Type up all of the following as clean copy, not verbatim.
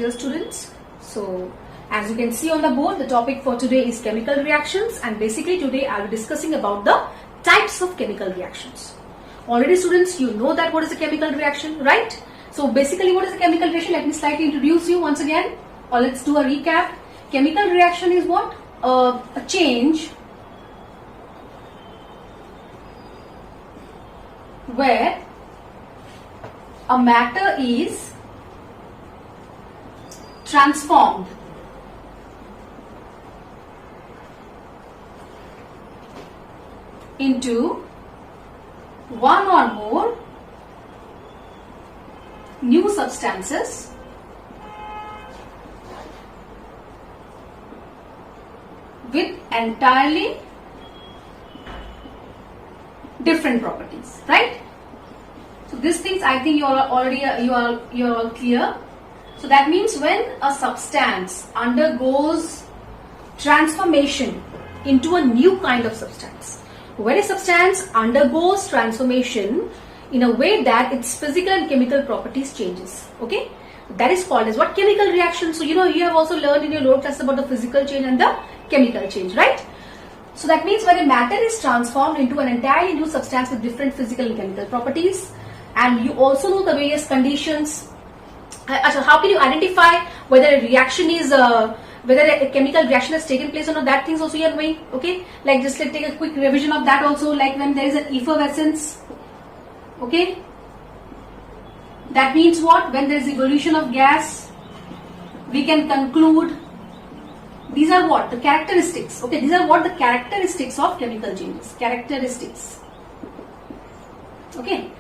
dear students. So as you can see on the board, the topic for today is chemical reactions, and basically today I will be discussing about the types of chemical reactions. Already students, you know that what is a chemical reaction, right? So basically what is a chemical reaction? Let me slightly introduce you once again, or let's do a recap. Chemical reaction is what? A change where a matter is transformed into one or more new substances with entirely different properties, right? So these things I think you are already you are all clear. So that means when a substance undergoes transformation into a new kind of substance, when a substance undergoes transformation in a way that its physical and chemical properties changes, okay, that is called as what? Chemical reaction. So you know, you have also learned in your lower class about the physical change and the chemical change, right? So that means when a matter is transformed into an entirely new substance with different physical and chemical properties, and you also know the various conditions. So how can you identify whether a reaction is whether a chemical reaction has taken place or not? That things also you are knowing, okay? Like just let's take a quick revision of that also. Like when there is an effervescence, okay? That means what? When there is evolution of gas, we can conclude these are what? The characteristics, okay? These are what? The characteristics of chemical changes. Characteristics, okay?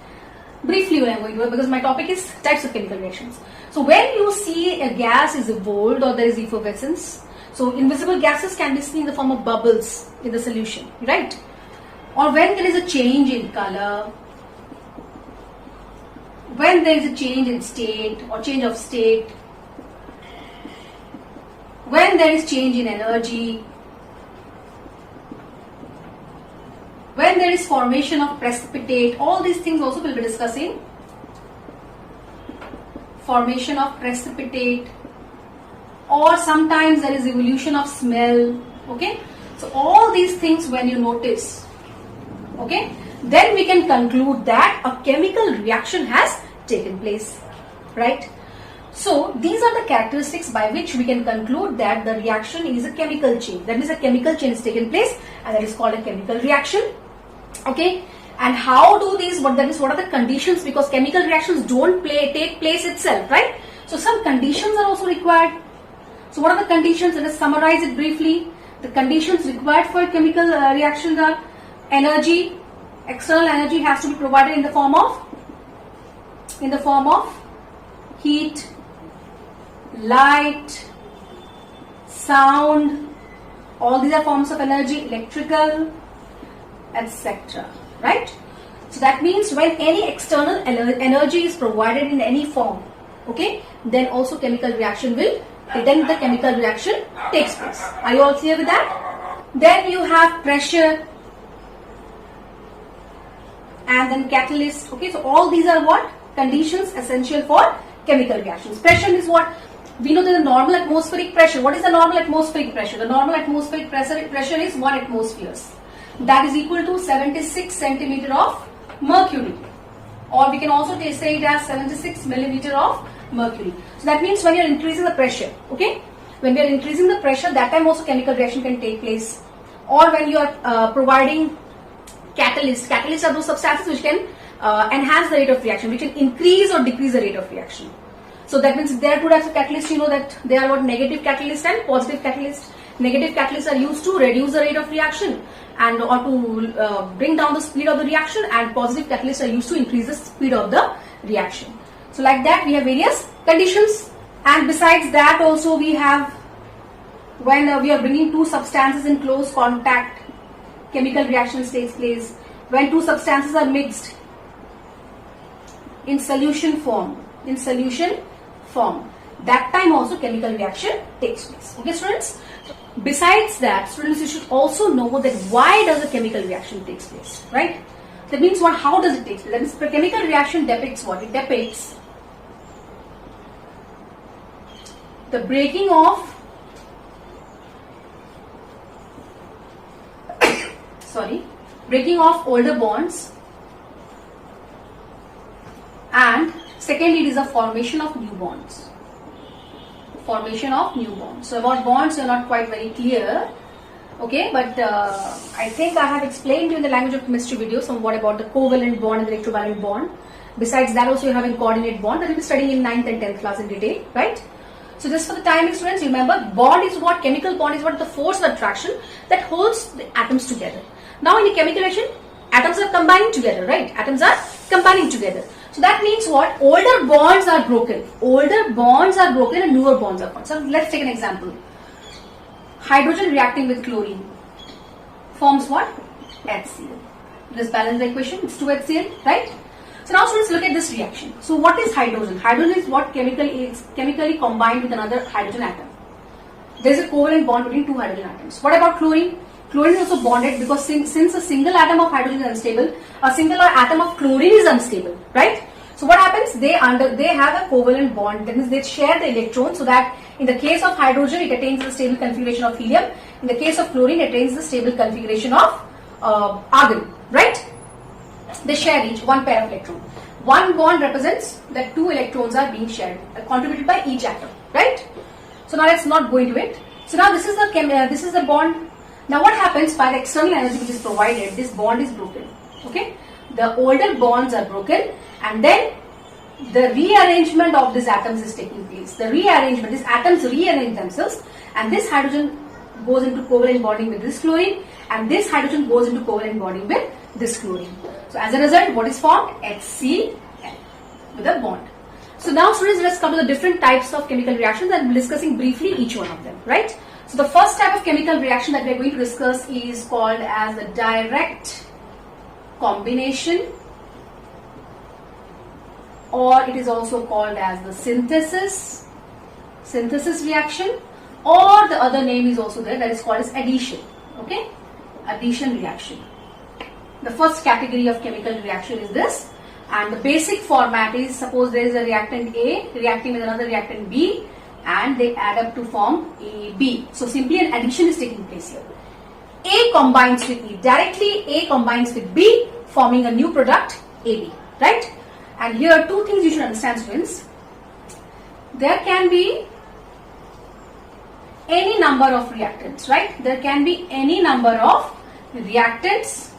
Briefly I am going to, because my topic is types of chemical reactions. So when you see a gas is evolved or there is effervescence, so invisible gases can be seen in the form of bubbles in the solution, right? Or when there is a change in color, when there is a change in state or change of state, when there is change in energy, when there is formation of precipitate, all these things also we'll be discussing. Formation of precipitate, or sometimes there is evolution of smell, okay? So all these things when you notice, okay, then we can conclude that a chemical reaction has taken place, right? So these are the characteristics by which we can conclude that the reaction is a chemical change. That means a chemical change has taken place, and that is called a chemical reaction. Okay, and how do these? What are the conditions? Because chemical reactions don't take place itself, right? So some conditions are also required. So what are the conditions? Let us summarize it briefly. The conditions required for a chemical reaction are energy. External energy has to be provided in the form of heat, light, sound. All these are forms of energy. Electrical, etc. Right? So that means when any external energy is provided in any form, okay, then also chemical reaction then the chemical reaction takes place. Are you all clear with that? Then you have pressure and then catalyst. Okay, so all these are what? Conditions essential for chemical reactions. Pressure is what? We know that the normal atmospheric pressure. What is the normal atmospheric pressure? The normal atmospheric pressure is 1 atmospheres. That is equal to 76 centimeter of mercury, or we can also say it as 76 millimeter of mercury. So that means when you are increasing the pressure, okay, when we are increasing the pressure, that time also chemical reaction can take place. Or when you are providing catalysts are those substances which can enhance the rate of reaction, which can increase or decrease the rate of reaction. So that means there are two types of catalysts. You know that they are what? Negative catalyst and positive catalyst. Negative catalysts are used to reduce the rate of reaction and or to bring down the speed of the reaction, and positive catalysts are used to increase the speed of the reaction. So like that we have various conditions, and besides that also we have when we are bringing two substances in close contact, chemical reactions takes place. When two substances are mixed in solution form, that time also chemical reaction takes place. Okay students? Besides that, students, you should also know that why does a chemical reaction takes place, right? That means what? How does it take place? That means the chemical reaction depicts what? It depicts the breaking of breaking of older bonds, and secondly it is the formation of new bonds. Formation of new bonds. So about bonds you're not quite very clear, okay, but I think I have explained to you in the language of chemistry video somewhat about the covalent bond and the electrovalent bond. Besides that also you're having coordinate bond that you'll be studying in 9th and 10th class in detail, right? So just for the timing, students, remember bond is what? Chemical bond is what? The force of attraction that holds the atoms together. Now in the chemical reaction, atoms are combining together, right? Atoms are combining together. So that means what? Older bonds are broken. Older bonds are broken and newer bonds are formed. So let's take an example. Hydrogen reacting with chlorine forms what? HCl. Let's balance the equation. It's 2HCl, right? So now students look at this reaction. So what is hydrogen? Hydrogen is what chemically combined with another hydrogen atom. There is a covalent bond between two hydrogen atoms. What about chlorine? Chlorine is also bonded because since a single atom of hydrogen is unstable, a single atom of chlorine is unstable, right? So what happens? They have a covalent bond. That means they share the electrons, so that in the case of hydrogen it attains the stable configuration of helium. In the case of chlorine it attains the stable configuration of argon, right? They share each one pair of electrons. One bond represents that two electrons are being shared, contributed by each atom, right? So now let's not go into it. So now this is the bond. Now what happens? By the external energy which is provided, this bond is broken. Okay, the older bonds are broken, and then the rearrangement of these atoms is taking place. The rearrangement, these atoms rearrange themselves, and this hydrogen goes into covalent bonding with this chlorine, and this hydrogen goes into covalent bonding with this chlorine. So as a result, what is formed? HCl with a bond. So now students, let's come to the different types of chemical reactions and we'll be discussing briefly each one of them, right? So the first type of chemical reaction that we are going to discuss is called as the direct combination, or it is also called as the synthesis reaction, or the other name is also there, that is called as addition. Okay, addition reaction. The first category of chemical reaction is this, and the basic format is, suppose there is a reactant A reacting with another reactant B, and they add up to form AB. So simply an addition is taking place here. A combines with E. Directly A combines with B, forming a new product AB, right? And here are two things you should understand, students. There can be any number of reactants, right? There can be any number of reactants.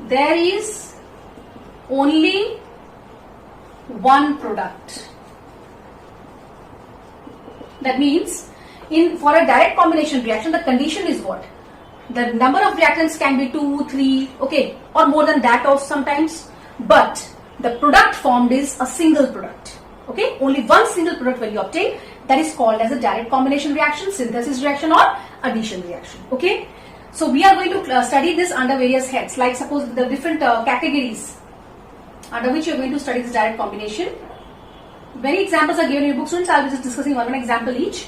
There is only one product. That means for a direct combination reaction, the condition is what? The number of reactants can be 2, 3, okay, or more than that also sometimes, but the product formed is a single product. Okay, only one single product will you obtain. That is called as a direct combination reaction, synthesis reaction, or addition reaction. Okay, so we are going to study this under various heads, like suppose the different categories under which you are going to study this direct combination. Many examples are given in your book, students. I will be just discussing one example each.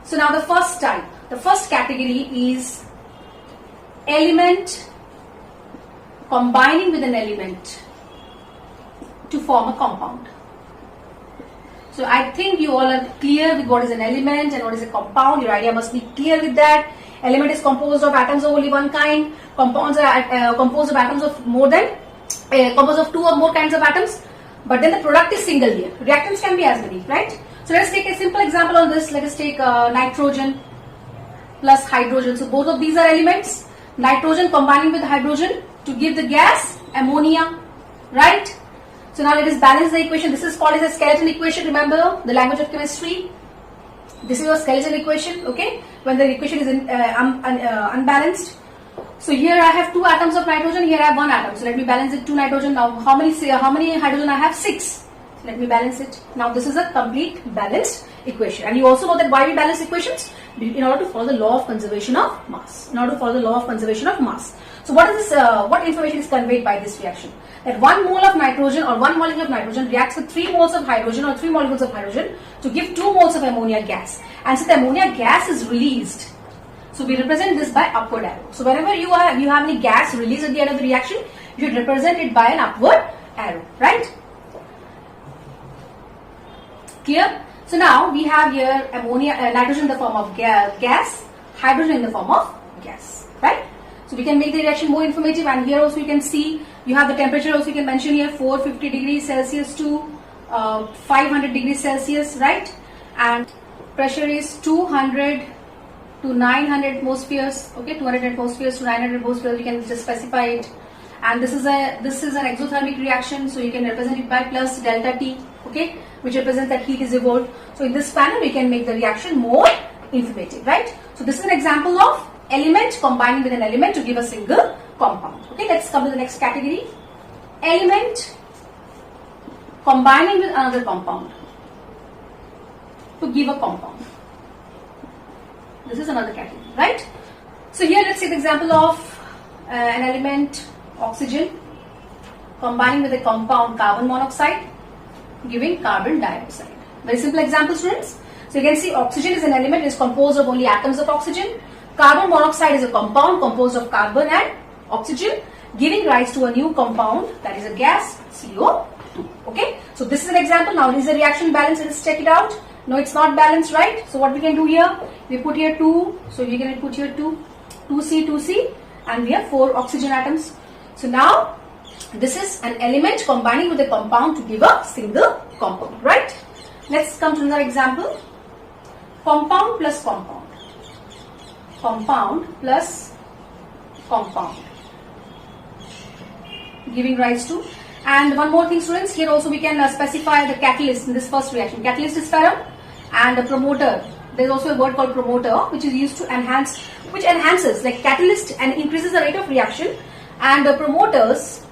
So now the first type, the first category is element combining with an element to form a compound. So I think you all are clear with what is an element and what is a compound. Your idea must be clear with that. Element is composed of atoms of only one kind. Compounds are composed of atoms of more than composed of two or more kinds of atoms. But then the product is single here. Reactants can be as many, right? So let us take a simple example on this. Let us take nitrogen plus hydrogen. So both of these are elements. Nitrogen combining with hydrogen to give the gas ammonia, right? So now let us balance the equation. This is called as a skeleton equation. Remember the language of chemistry. This is your skeleton equation. Okay, when the equation is unbalanced. So here I have two atoms of nitrogen. Here I have one atom. So let me balance it. Two nitrogen. Now how many hydrogen I have? 6. So let me balance it. Now this is a complete balanced equation. And you also know that why we balance equations? In order to follow the law of conservation of mass. In order to follow the law of conservation of mass. So what is this? What information is conveyed by this reaction? That 1 mole of nitrogen or 1 molecule of nitrogen reacts with 3 moles of hydrogen or 3 molecules of hydrogen to give 2 moles of ammonia gas. And so the ammonia gas is released. So we represent this by upward arrow. So whenever you have any gas released at the end of the reaction, you should represent it by an upward arrow, right? Clear? So now we have here ammonia, nitrogen in the form of gas, hydrogen in the form of gas, right? So we can make the reaction more informative, and here also you can see you have the temperature also you can mention here 450 degrees Celsius to 500 degrees Celsius, right? And pressure is 200 to 900 atmospheres, okay, 200 atmospheres to 900 atmospheres, you can just specify it. And this is an exothermic reaction, so you can represent it by plus delta T, okay, which represents that heat is evolved. So in this manner we can make the reaction more informative, right? So this is an example of element combining with an element to give a single compound. Okay, let's come to the next category. Element combining with another compound to give a compound. This is another category, right? So here let's take the example of an element oxygen combining with a compound carbon monoxide giving carbon dioxide. Very simple example, students. So you can see oxygen is an element, is composed of only atoms of oxygen. Carbon monoxide is a compound composed of carbon and oxygen, giving rise to a new compound, that is a gas, CO2. Okay, so this is an example. Now is the reaction balanced? Let's check it out. No, it's not balanced, right? So what we can do here, we put here 2, so we can put here 2C, and we have 4 oxygen atoms. So now this is an element combining with a compound to give a single compound, right? Let's come to another example. Compound plus compound. Compound plus compound giving rise to, and one more thing, students, here also we can specify the catalyst in this first reaction. Catalyst is ferrum, and a promoter, there is also a word called promoter, which is used to enhance, which enhances, like catalyst and increases the rate of reaction, and the promoters,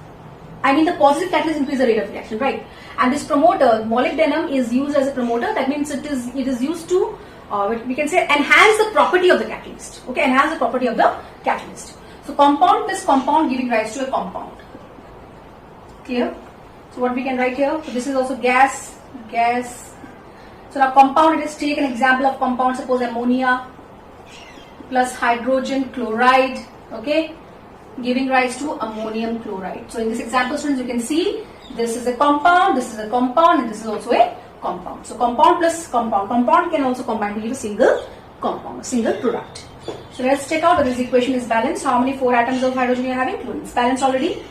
I mean the positive catalyst increases the rate of reaction, right? And this promoter, molybdenum, is used as a promoter. That means it is used to we can say enhance the property of the catalyst. Okay, enhance the property of the catalyst. So compound plus compound giving rise to a compound. Clear? So what we can write here? So this is also gas. So now compound, let us take an example of compound. Suppose ammonia plus hydrogen chloride. Okay, giving rise to ammonium chloride. So in this example, students, you can see this is a compound, this is a compound, and this is also a compound. So compound plus compound. Compound can also combine to give a single compound, a single product. So let's check out whether this equation is balanced. How many 4 atoms of hydrogen you are having? It's balanced already.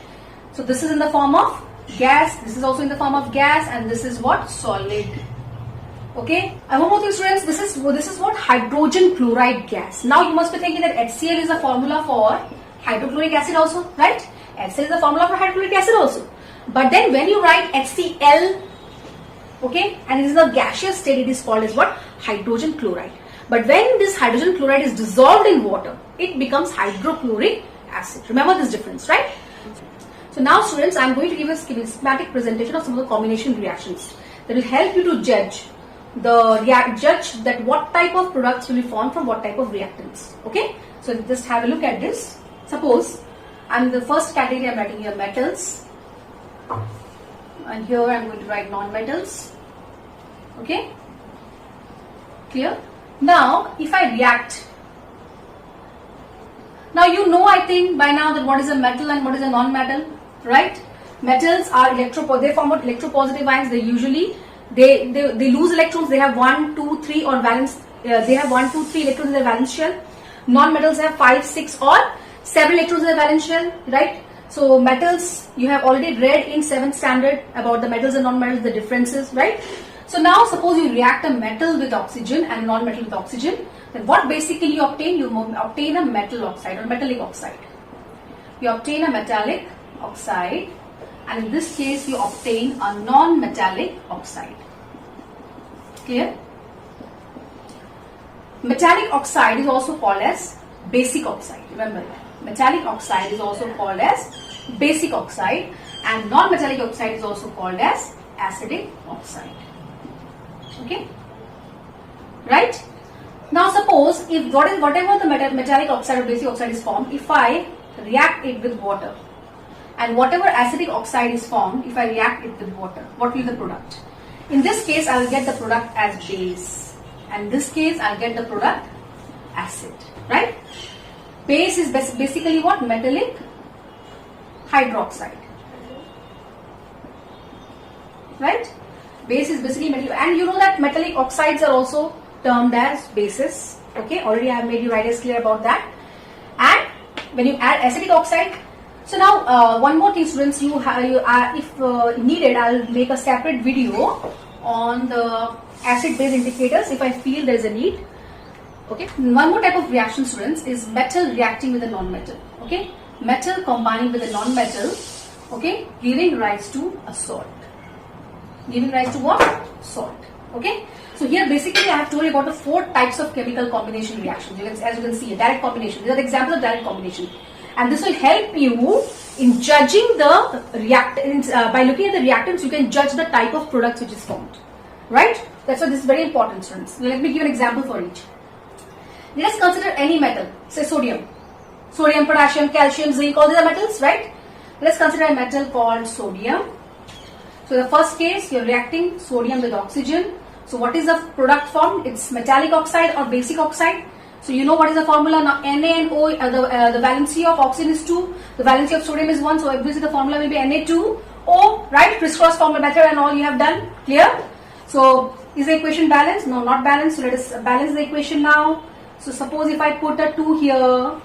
So this is in the form of gas, this is also in the form of gas, and this is what? Solid. Okay. And one more thing, students, this is what? Hydrogen chloride gas. Now you must be thinking that HCl is a formula for hydrochloric acid also, right? HCl is a formula for hydrochloric acid also. But then when you write HCl, okay, and it is a gaseous state, it is called as what? Hydrogen chloride. But when this hydrogen chloride is dissolved in water, it becomes hydrochloric acid. Remember this difference, right? So now, students, I am going to give a schematic presentation of some of the combination reactions that will help you to judge that what type of products will be formed from what type of reactants. Okay, so just have a look at this. Suppose I'm in the first category, I'm writing here metals, and here I'm going to write non-metals. Okay, clear? Now if I react, now you know, I think by now, that what is a metal and what is a non-metal, right? Metals are they form what? Electropositive ions. They usually they lose electrons. They have 1, 2, 3 or valence. They have 1, 2, 3 electrons in their valence shell. Non-metals have 5, 6 or 7 electrons in their valence shell, right? So metals, you have already read in 7th standard about the metals and non-metals, the differences, right? So now suppose you react a metal with oxygen and a non-metal with oxygen, then what basically you obtain? You obtain a metal oxide or metallic oxide. You obtain a metallic oxide, and in this case you obtain a non-metallic oxide. Clear? Metallic oxide is also called as basic oxide. Remember that. Metallic oxide is also called as basic oxide, and non-metallic oxide is also called as acidic oxide. Okay, right? Now suppose if whatever the metallic oxide or basic oxide is formed, if I react it with water, and whatever acidic oxide is formed, if I react it with water, what will be the product? In this case, I will get the product as base, and in this case, I will get the product acid, right? Base is basically what? Metallic hydroxide, right? Base is basically metal, and you know that metallic oxides are also termed as bases. Okay, already I have made you ideas clear about that. And when you add acetic oxide, so now one more thing, students, if needed, I'll make a separate video on the acid-base indicators if I feel there is a need. Okay, one more type of reaction, students, is metal reacting with a non-metal. Okay, metal combining with a non-metal. Okay, giving rise to a salt. Giving rise to what? Salt. Okay. So here basically I have told you about the 4 types of chemical combination reactions. As you can see, a direct combination. These are the examples of direct combination. And this will help you in judging the reactants. By looking at the reactants, you can judge the type of products which is formed. Right? That's why this is very important, students. Let me give an example for each. Let us consider any metal, say sodium. Sodium, potassium, calcium, zinc, all these are metals, right? Let us consider a metal called sodium. So the first case, you are reacting sodium with oxygen. So what is the product formed? It's metallic oxide or basic oxide. So you know what is the formula now? Na and O, the valency of oxygen is 2, the valency of sodium is 1. So obviously the formula will be Na2O, right? Crisscross formula method and all you have done. Clear? So is the equation balanced? No, not balanced. So let us balance the equation now. So suppose if I put a 2 here,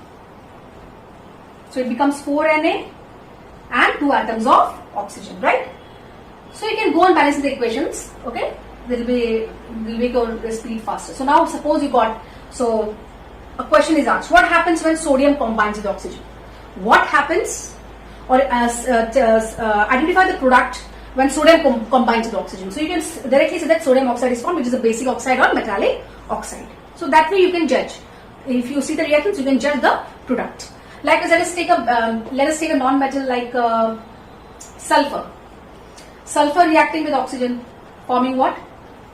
so it becomes 4Na and 2 atoms of oxygen, right? So you can go on balancing the equations, okay? They'll make your speed faster. So now suppose you got, so a question is asked, what happens when sodium combines with oxygen? What happens, or identify the product when sodium combines with oxygen. So you can directly say that sodium oxide is formed, which is a basic oxide or metallic oxide. So that way you can judge. If you see the reactants, you can judge the product. Like let us take a non-metal like sulfur. Sulfur reacting with oxygen, forming what?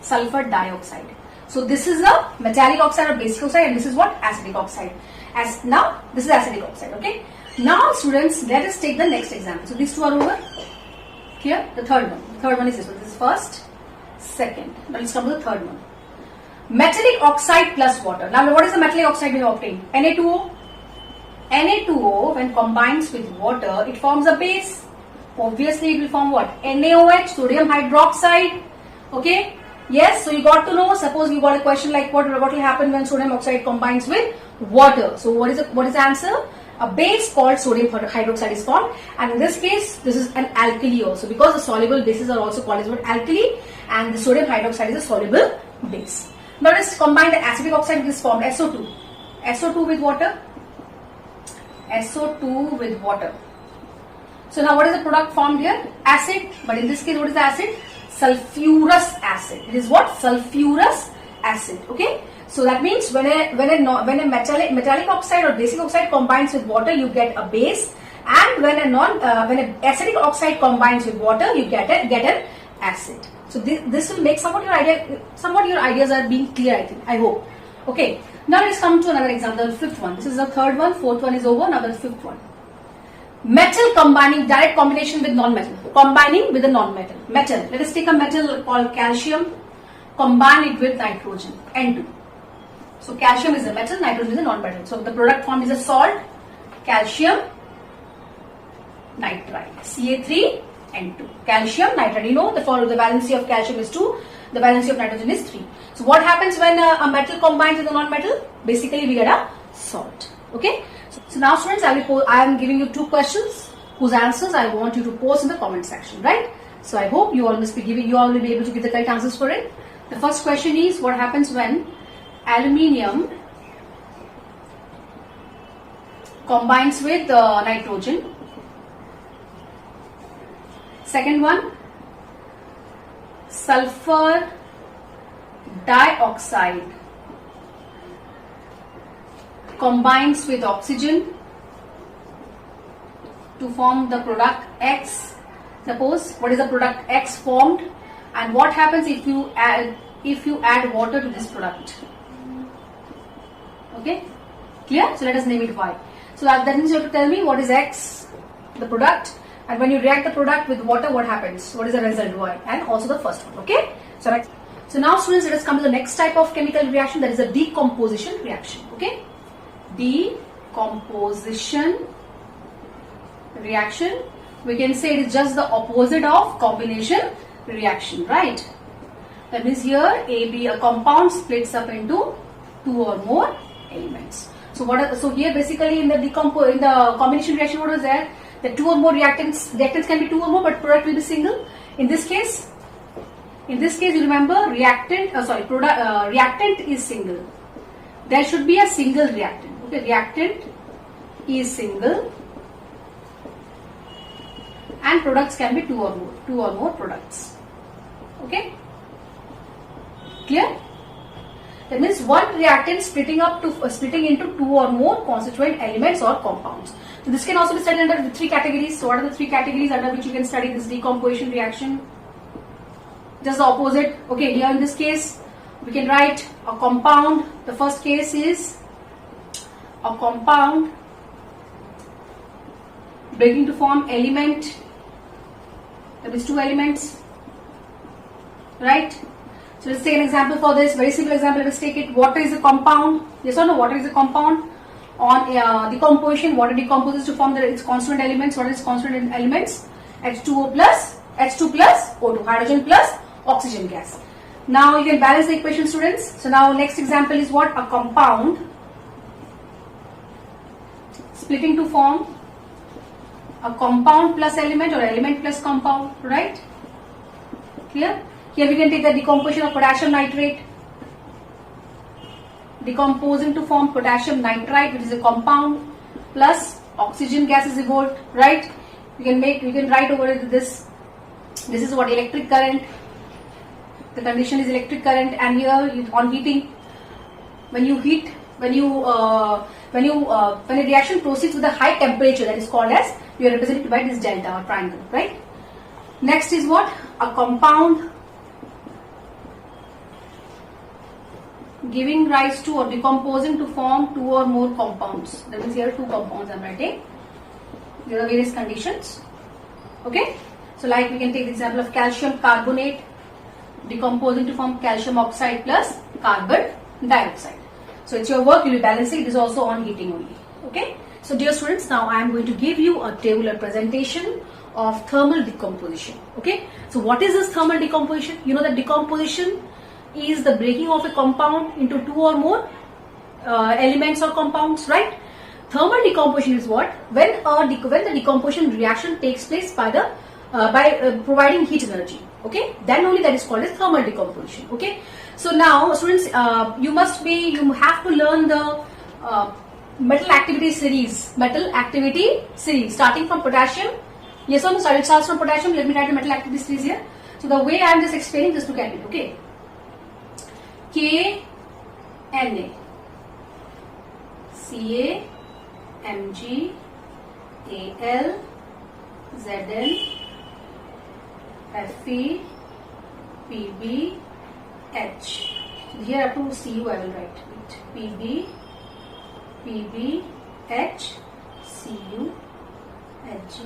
Sulfur dioxide. So this is a metallic oxide or basic oxide, and this is what? Acetic oxide. Now this is acetic oxide. Okay. Now students, let us take the next example. So these two are over. Here, the third one. The third one is this one. This is first, second. Now let's come to the third one. Metallic oxide plus water. Now what is the metallic oxide we have obtained? Na2O. Na2O when combines with water, it forms a base. Obviously it will form what? NaOH, sodium hydroxide. Okay. Yes, so you got to know, suppose you got a question like what will happen when sodium oxide combines with water. So what is the answer? A base called sodium hydroxide is formed, and in this case this is an alkali also, because the soluble bases are also called as what? Alkali, and the sodium hydroxide is a soluble base. Now let's combine the acetic oxide which is formed, SO2. SO2 with water. SO2 with water. So now what is the product formed here? Acid, but in this case what is the acid? Sulfurous acid. It is what? Sulfurous acid. Okay. So that means when a metallic oxide or basic oxide combines with water, you get a base, and when an acetic oxide combines with water, you get an acid. So this will make somewhat your ideas are being clear, I think. I hope. Okay. Now let's come to another example, the fifth one. This is the third one, fourth one is over. Now the fifth one. Metal combining, direct combination with non-metal. Combining with a non-metal. Metal. Let us take a metal called calcium. Combine it with nitrogen, N2. So calcium is a metal, nitrogen is a non-metal. So the product formed is a salt, calcium nitride, Ca3N2. Calcium nitride. You know the valency of calcium is 2, the valency of nitrogen is 3. So what happens when a metal combines with a non-metal? Basically we get a salt. Okay. So now students, I am giving you 2 questions whose answers I want you to post in the comment section, right? So I hope you all will be able to give the correct answers for it. The first question is, what happens when aluminium combines with nitrogen? Second one, sulfur dioxide combines with oxygen to form the product X. Suppose what is the product X formed, and what happens if you add water to this product? Okay, clear? So let us name it Y. So that means you have to tell me what is X, the product, and when you react the product with water, what happens? What is the result? Y, and also the first one. Okay. So now students, let us come to the next type of chemical reaction, that is a decomposition reaction. Okay. Decomposition reaction, we can say it is just the opposite of combination reaction, right? That means here a compound splits up into two or more elements. So here basically in the combination reaction, what was there? The two or more reactants can be two or more, but product will be single. In this case you remember reactant is single. There should be a single reactant. Okay, reactant is single and products can be two or more products. Okay, clear? That means one reactant splitting into two or more constituent elements or compounds. So this can also be studied under three categories. So what are the three categories under which you can study this decomposition reaction? Just the opposite. Okay, here in this case we can write a compound. The first case is a compound breaking to form element. That is two elements, right? So let's take an example for this. Very simple example. Let's take it. Water is a compound. Yes or no? Water is a compound. On decomposition, water decomposes to form its constituent elements. What is constituent elements? H2O plus H2 plus O2, hydrogen plus oxygen gas. Now you can balance the equation, students. So now next example is what? A compound splitting to form a compound plus element or element plus compound, right? Clear? Here we can take the decomposition of potassium nitrate, decomposing to form potassium nitrite, which is a compound, plus oxygen gas is evolved, right? We can write over this. This is what? Electric current. The condition is electric current, and here on heating, when a reaction proceeds with a high temperature, that is called as, you are represented by this delta or triangle, right? Next is what? A compound giving rise to or decomposing to form two or more compounds. That means here two compounds I am writing. There are various conditions. Okay. So like we can take the example of calcium carbonate decomposing to form calcium oxide plus carbon dioxide. So it's your work, you will be balancing. It is also on heating only. Okay. So dear students, now I am going to give you a tabular presentation of thermal decomposition. Okay. So what is this thermal decomposition? You know that decomposition is the breaking of a compound into two or more elements or compounds, right? Thermal decomposition is what? When the decomposition reaction takes place by providing heat energy. Okay, then only that is called as thermal decomposition. Okay, so now students, you have to learn the metal activity series starting from potassium. Yes or no? Sorry, it starts from potassium. Let me write the metal activity series here. So the way I am just explaining, just look at it. Okay, K Na Ca Mg Al Zn Fe Pb H. Here up to Cu I will write it. Pb H Cu Hg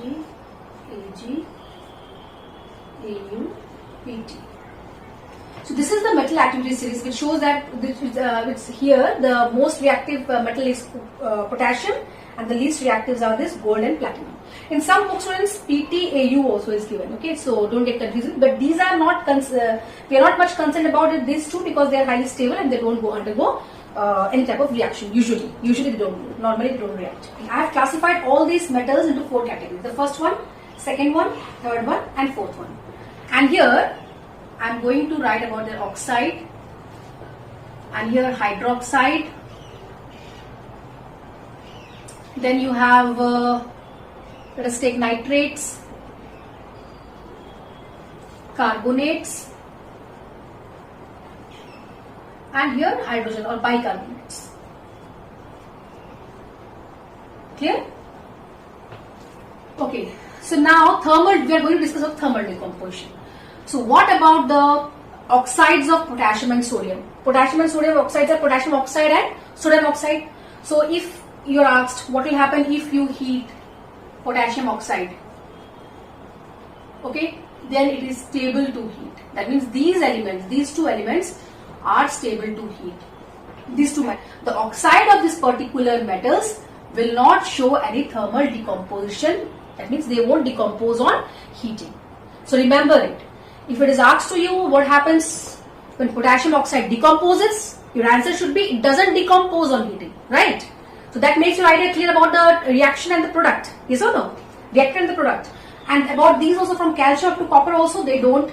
Ag Au Pt. So this is the metal activity series, which shows that it's here the most reactive metal is potassium and the least reactives are this gold and platinum. In some books, students, PtAu also is given. Okay, so don't get confused. But these are not we are not much concerned about it. These two, because they are highly stable and they don't undergo any type of reaction. Usually they don't. Normally they don't react. I have classified all these metals into four categories. The first one, second one, third one, and fourth one. And here I am going to write about the oxide, and here hydroxide. Then you have let us take nitrates, carbonates, and here hydrogen or bicarbonates. Clear? Okay. So now we are going to discuss about thermal decomposition. So what about the oxides of potassium and sodium? Potassium and sodium oxides are potassium oxide and sodium oxide. So if you are asked what will happen if you heat potassium oxide, okay, then it is stable to heat. That means these two elements are stable to heat. The oxide of this particular metals will not show any thermal decomposition. That means they won't decompose on heating. So remember it. If it is asked to you what happens When potassium oxide decomposes, your answer should be it doesn't decompose on heating, right? So that makes your idea clear about the reaction and the product. Yes or no? Reactant and the product. And about these also, from calcium up to copper also, they don't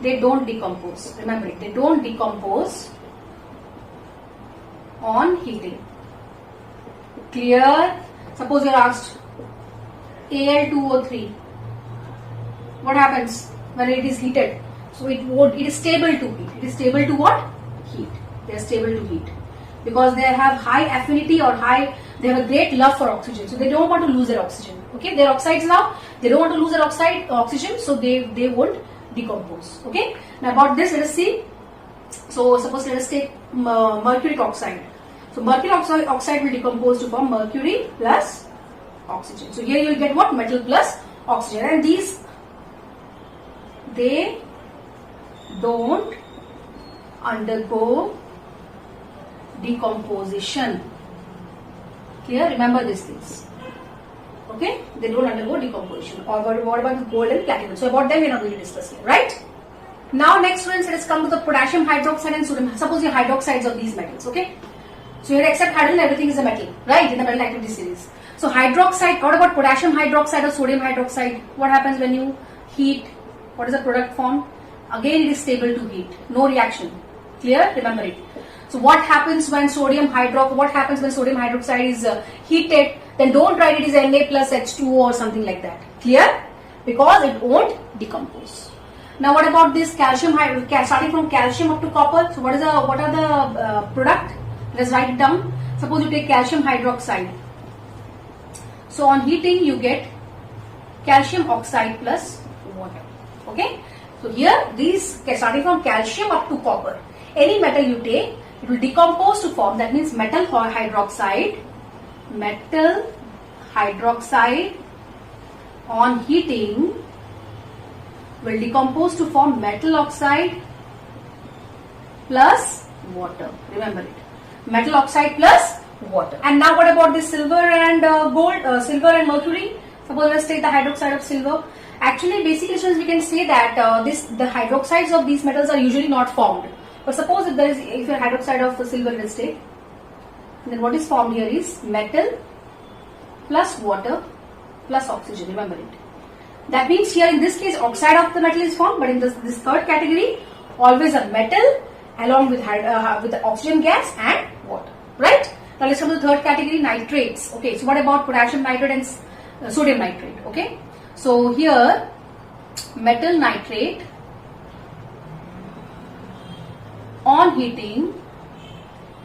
decompose. Remember it, they don't decompose on heating. Clear? Suppose you are asked Al2O3. What happens when it is heated? So it is stable to heat. It is stable to what? Heat. They are stable to heat because they have high affinity or they have a great love for oxygen. So they don't want to lose their oxygen. Okay, their oxides now, they don't want to lose their oxygen, so they won't decompose. Okay, now about this, let us see. So suppose let us take mercuric oxide. So mercury oxide will decompose to form mercury plus oxygen. So here you will get what? Metal plus oxygen, and these, they don't undergo decomposition. Clear? Remember these things. Okay? They don't undergo decomposition. Or what about the gold and platinum? So about them we are not going to discuss here, right? Now next students, let us come to the potassium hydroxide and sodium. Suppose your hydroxides of these metals. Okay? So here except hydrogen, everything is a metal, right? In the metal activity series. So hydroxide, what about potassium hydroxide or sodium hydroxide? What happens when you heat? What is the product formed? Again, it is stable to heat. No reaction. Clear? Remember it. So what happens when sodium hydroxide is heated? Then don't write it is Na plus H2O or something like that. Clear? Because it won't decompose. Now what about this calcium, starting from calcium up to copper? So what are the product? Let's write it down. Suppose you take calcium hydroxide. So on heating you get calcium oxide plus water. Okay? So here these, starting from calcium up to copper, any metal you take, it will decompose to form, that means metal hydroxide on heating will decompose to form metal oxide plus water. Remember it. Metal oxide plus water. And now what about this silver and silver and mercury? Suppose let's take the hydroxide of silver. Actually, basically students, we can say that the hydroxides of these metals are usually not formed. But suppose if your hydroxide of silver, let's take, then what is formed here is metal plus water plus oxygen. Remember it. That means here in this case oxide of the metal is formed, but in this third category always a metal along with the oxygen gas and water. Right? Now let's come to the third category, nitrates. Okay, so what about potassium nitrate and sodium nitrate? Okay, so here metal nitrate on heating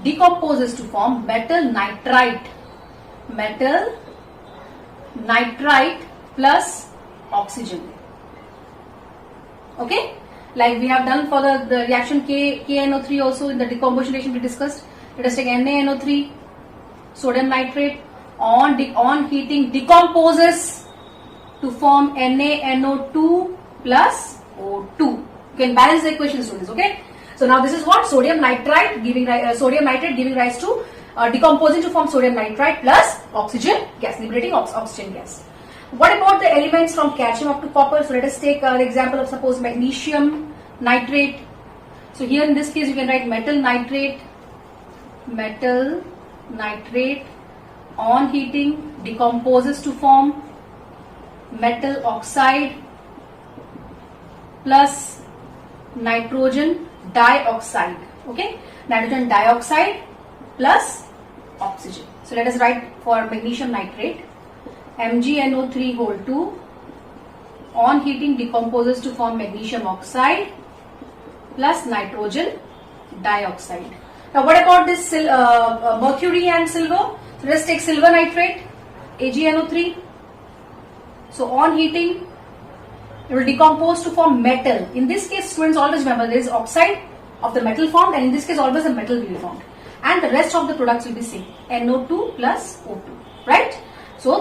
decomposes to form metal nitrite plus oxygen. Okay, like we have done for the reaction KNO3 also in the decomposition reaction we discussed. Let us take NaNO3, sodium nitrate on heating decomposes to form NaNO2 plus O2. You can balance the equation, students. Okay. So now this is what sodium nitrate giving rise to decomposing to form sodium nitrite plus oxygen gas, liberating oxygen gas. What about the elements from calcium up to copper? So let us take the example of suppose magnesium nitrate. So here in this case you can write metal nitrate on heating decomposes to form metal oxide plus nitrogen dioxide. Okay, nitrogen dioxide plus oxygen. So let us write for magnesium nitrate, MgNO3 whole 2 on heating decomposes to form magnesium oxide plus nitrogen dioxide. Now what about this mercury and silver? So let's take silver nitrate, AgNO3. So on heating it will decompose to form metal. In this case, students, always remember there is oxide of the metal formed, and in this case always a metal will be formed, and the rest of the products will be same, NO2 plus O2, right? So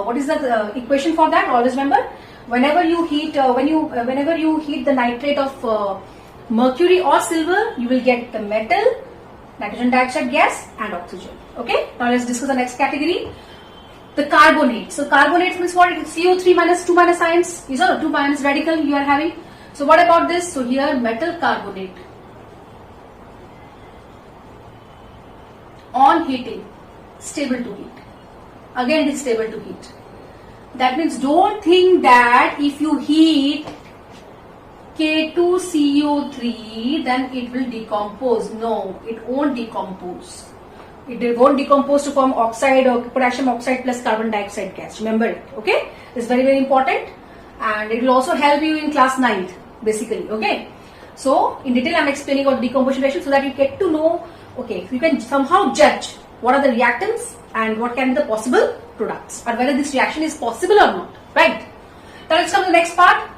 what is the equation for that? Always remember, whenever you heat whenever you heat the nitrate of mercury or silver, you will get the metal, nitrogen dioxide gas and oxygen. Okay. Now let's discuss the next category. The carbonate. So carbonate means what? It is CO3 minus 2 minus ions. These are 2 minus radical you are having. So what about this? So here metal carbonate on heating, stable to heat. Again, it is stable to heat. That means don't think that if you heat K2CO3 then it will decompose. No, it won't decompose. It won't decompose to form oxide or potassium oxide plus carbon dioxide gas. Remember it. Okay, it's very, very important, and it will also help you in class 9th basically. Okay, so in detail I'm explaining about decomposition reaction so that you get to know. Okay, you can somehow judge what are the reactants and what can be the possible products, or whether this reaction is possible or not. Right. Now let's come to the next part.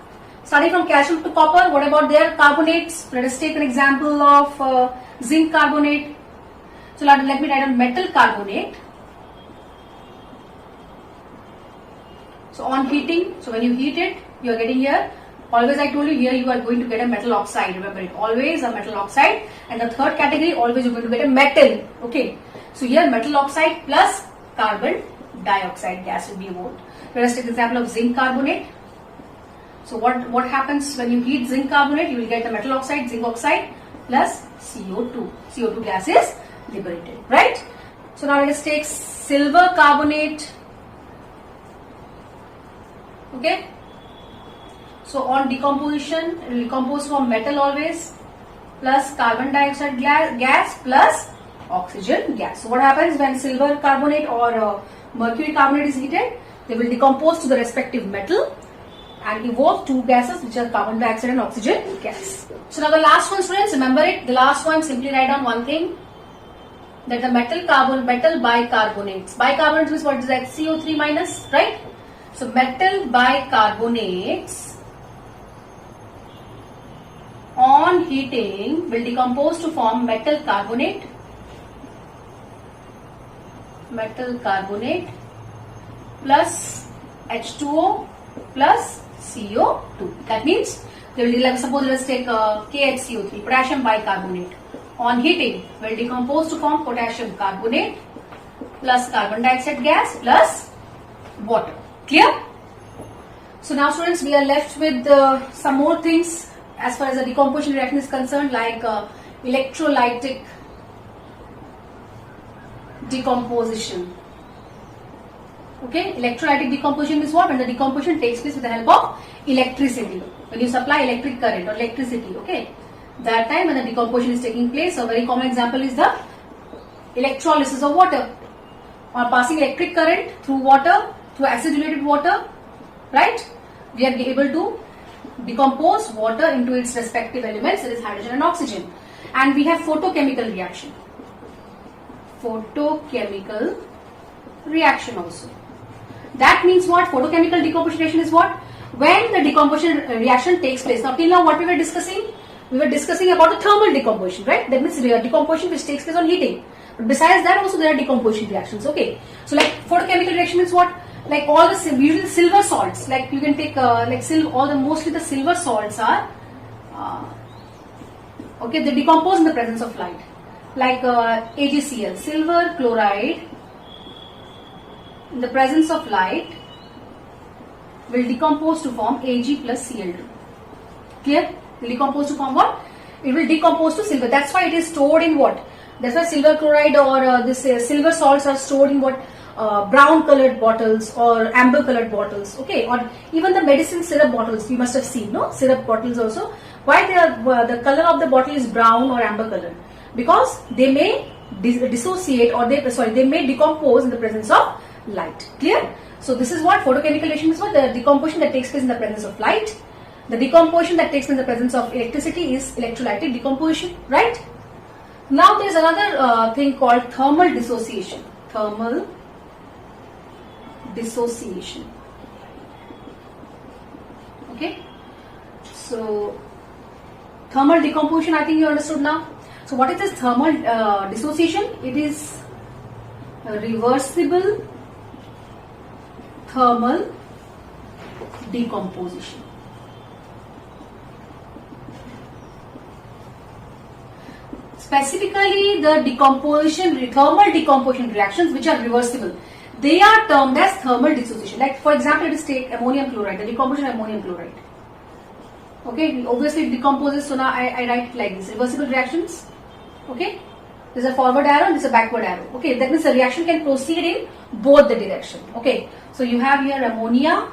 Starting from calcium to copper, what about their carbonates? Let us take an example of zinc carbonate. So let me write down metal carbonate. So on heating, so when you heat it, you are getting here. Always I told you here you are going to get a metal oxide. Remember it. Always a metal oxide. And the third category, always you are going to get a metal. Okay. So here metal oxide plus carbon dioxide gas will be involved. Let us take the example of zinc carbonate. So what happens when you heat zinc carbonate? You will get the metal oxide, zinc oxide plus CO2. CO2 gas is liberated, right? So now let us take silver carbonate. Okay. So on decomposition, it will decompose from metal always plus carbon dioxide gas plus oxygen gas. So what happens when silver carbonate or mercury carbonate is heated? They will decompose to the respective metal and evolve two gases which are carbon dioxide and oxygen gas. So now the last one, students, remember it. The last one, simply write down one thing, that the metal bicarbonates. Bicarbonates means what is that? CO3 minus, right? So metal bicarbonates on heating will decompose to form metal carbonate plus H2O plus CO2. That means they will, like, suppose let us take KHCO3, potassium bicarbonate. On heating will decompose to form potassium carbonate plus carbon dioxide gas plus water. Clear? So now students, we are left with some more things as far as the decomposition reaction is concerned, like electrolytic decomposition. Okay, electrolytic decomposition is what? When the decomposition takes place with the help of electricity. When you supply electric current or electricity, okay, that time when the decomposition is taking place, a very common example is the electrolysis of water, or passing electric current through water, through acidulated water, right? We are able to decompose water into its respective elements, that is hydrogen and oxygen. And we have photochemical reaction. Photochemical reaction also. That means what? Photochemical decomposition reaction is what? When the decomposition reaction takes place. Now till now what we were discussing? We were discussing about the thermal decomposition, right? That means decomposition which takes place on heating. But besides that also there are decomposition reactions, okay? So like photochemical reaction is what? Like all the usually silver salts, like you can take mostly the silver salts are okay, they decompose in the presence of light, like AgCl, silver chloride in the presence of light will decompose to form Ag plus Cl2. Clear? Will decompose to form what? It will decompose to silver. That's why it is stored in what? That's why silver chloride or silver salts are stored in what? Brown colored bottles or amber colored bottles, okay, or even the medicine syrup bottles you must have seen, no? Syrup bottles also. Why they are the color of the bottle is brown or amber colored? Because they may dissociate or they may decompose in the presence of light. Clear? So this is what photochemical reaction is, what? The decomposition that takes place in the presence of light. The decomposition that takes place in the presence of electricity is electrolytic decomposition, right? Now there is another thing called thermal dissociation. Thermal dissociation. Okay. So thermal decomposition, I think you understood now. So what is this thermal dissociation? It is a reversible thermal decomposition. Specifically the thermal decomposition reactions which are reversible, they are termed as thermal dissociation. Like for example, let us take ammonium chloride, the decomposition of ammonium chloride. Okay, obviously it decomposes, so now I write like this, reversible reactions. Okay, There's a forward arrow and there's a backward arrow. Okay, that means the reaction can proceed in both the direction. Okay, so you have here ammonia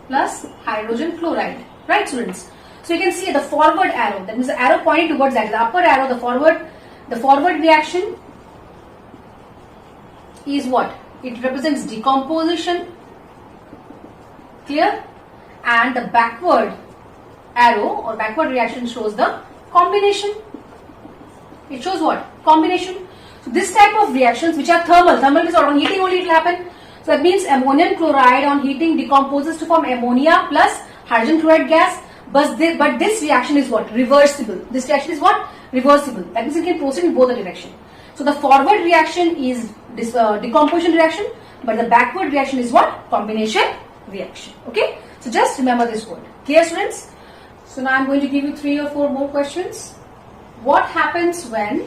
plus hydrogen chloride, right, students? So you can see the forward arrow, that means the arrow pointing towards that, the upper arrow, the forward reaction is what? It represents decomposition, clear? And the backward arrow or backward reaction shows the combination. It shows what? Combination. So this type of reactions which are thermal means on heating only it will happen. So that means ammonium chloride on heating decomposes to form ammonia plus hydrogen chloride gas. But this reaction is what? Reversible. This reaction is what? Reversible. That means it can proceed in both the direction. So the forward reaction is this decomposition reaction, but the backward reaction is what? Combination reaction. Okay. So just remember this word. Clear, students? So now I'm going to give you 3 or 4 more questions. What happens when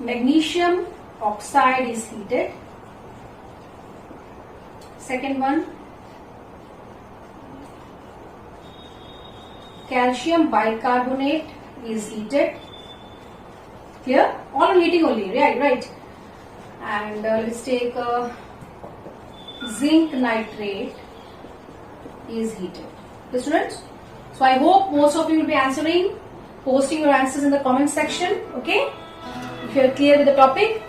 magnesium oxide is heated? Second one, calcium bicarbonate is heated. Clear? All on heating only, right? And let's take zinc nitrate is heated. Okay, students? So I hope most of you will be posting your answers in the comment section. Okay? If you are clear with the topic.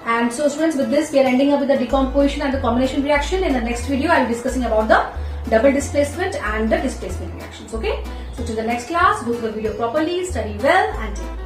And so students, with this we are ending up with the decomposition and the combination reaction. In the next video I will be discussing about the double displacement and the displacement reactions. Okay? So to the next class, go through the video properly, study well and take care.